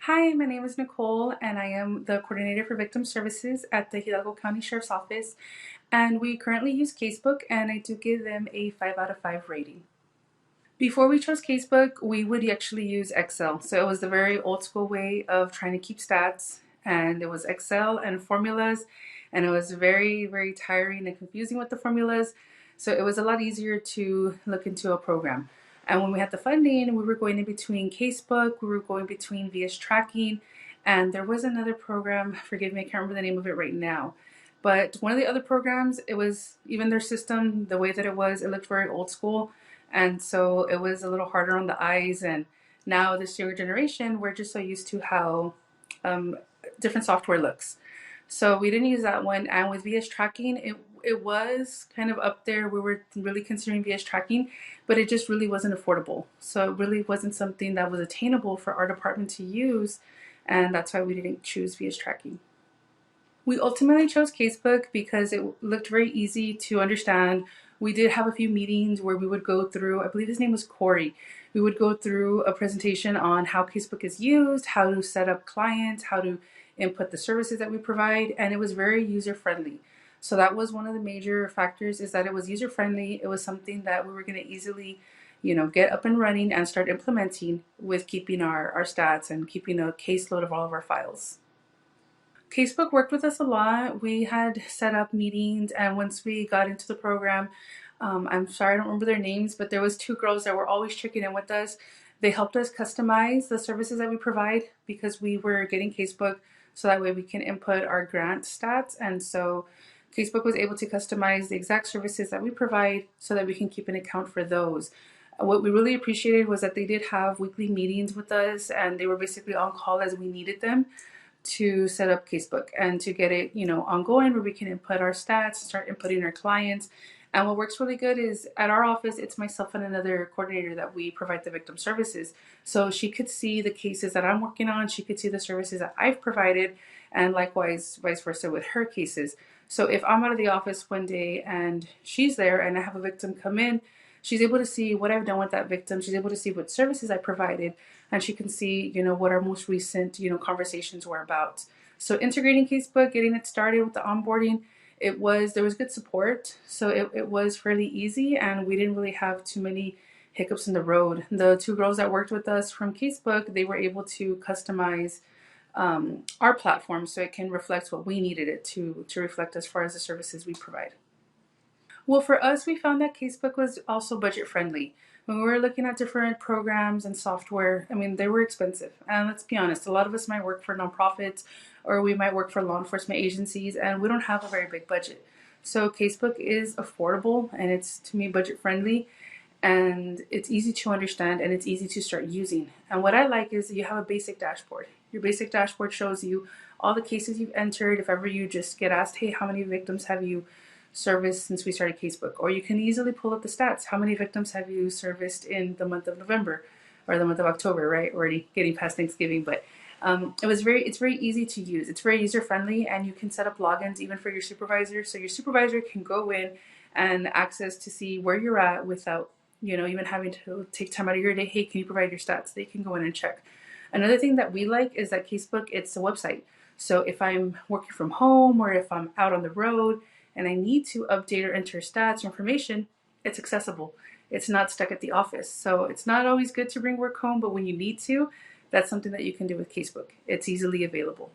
Hi, my name is Nicole, and I am the coordinator for victim services at the Hidalgo County Sheriff's Office. And we currently use Casebook, and I do give them a 5 out of 5 rating. Before we chose Casebook, we would actually use Excel. So it was the very old school way of trying to keep stats, and it was Excel and formulas, and it was very, very tiring and confusing with the formulas. So it was a lot easier to look into a program. And when we had the funding, we were going in between Casebook, we were going between VS Tracking, and there was another program, forgive me, I can't remember the name of it right now. But one of the other programs, it was even their system, the way that it looked very old school. And so it was a little harder on the eyes. And now, this younger generation, we're just so used to how um, different software looks. So we didn't use that one. And with VS Tracking, it was kind of up there. We were really considering VS Tracking, but it just really wasn't affordable. So it really wasn't something that was attainable for our department to use. And that's why we didn't choose VS Tracking. We ultimately chose Casebook because it looked very easy to understand. We did have a few meetings where we would go through, I believe his name was Corey. We would go through a presentation on how Casebook is used, how to set up clients, how to input the services that we provide, and it was very user friendly. So that was one of the major factors, is that it was user friendly. It was something that we were going to easily, get up and running and start implementing with keeping our stats and keeping a caseload of all of our files. Casebook worked with us a lot. We had set up meetings, and once we got into the program, I'm sorry I don't remember their names, but there was two girls that were always checking in with us. They helped us customize the services that we provide because we were getting Casebook, so that way we can input our grant stats. And so Casebook was able to customize the exact services that we provide so that we can keep an account for those. What we really appreciated was that they did have weekly meetings with us, and they were basically on call as we needed them to set up Casebook and to get it, ongoing, where we can input our stats, start inputting our clients. And what works really good is at our office, it's myself and another coordinator that we provide the victim services. So she could see the cases that I'm working on, she could see the services that I've provided, and likewise, vice versa with her cases. So if I'm out of the office one day and she's there and I have a victim come in, she's able to see what I've done with that victim. She's able to see what services I provided, and she can see, what our most recent, conversations were about. So integrating Casebook, getting it started with the onboarding, there was good support. So it was fairly easy, and we didn't really have too many hiccups in the road. The two girls that worked with us from Casebook, they were able to customize our platform so it can reflect what we needed it to reflect as far as the services we provide. Well, for us, we found that Casebook was also budget friendly. When we were looking at different programs and software, I mean, they were expensive. And let's be honest, a lot of us might work for nonprofits, or we might work for law enforcement agencies, and we don't have a very big budget. So Casebook is affordable, and it's, to me, budget friendly, and it's easy to understand, and it's easy to start using. And what I like is you have a basic dashboard. Your basic dashboard shows you all the cases you've entered. If ever you just get asked, hey, how many victims have you service since we started Casebook? Or you can easily pull up the stats. How many victims have you serviced in the month of November or the month of October, right? Already getting past Thanksgiving, but it's very easy to use. It's very user friendly, and you can set up logins even for your supervisor. So your supervisor can go in and access to see where you're at without, even having to take time out of your day. Hey, can you provide your stats? They can go in and check. Another thing that we like is that Casebook, it's a website. So if I'm working from home or if I'm out on the road and I need to update or enter stats or information, it's accessible. It's not stuck at the office. So it's not always good to bring work home, but when you need to, that's something that you can do with Casebook. It's easily available.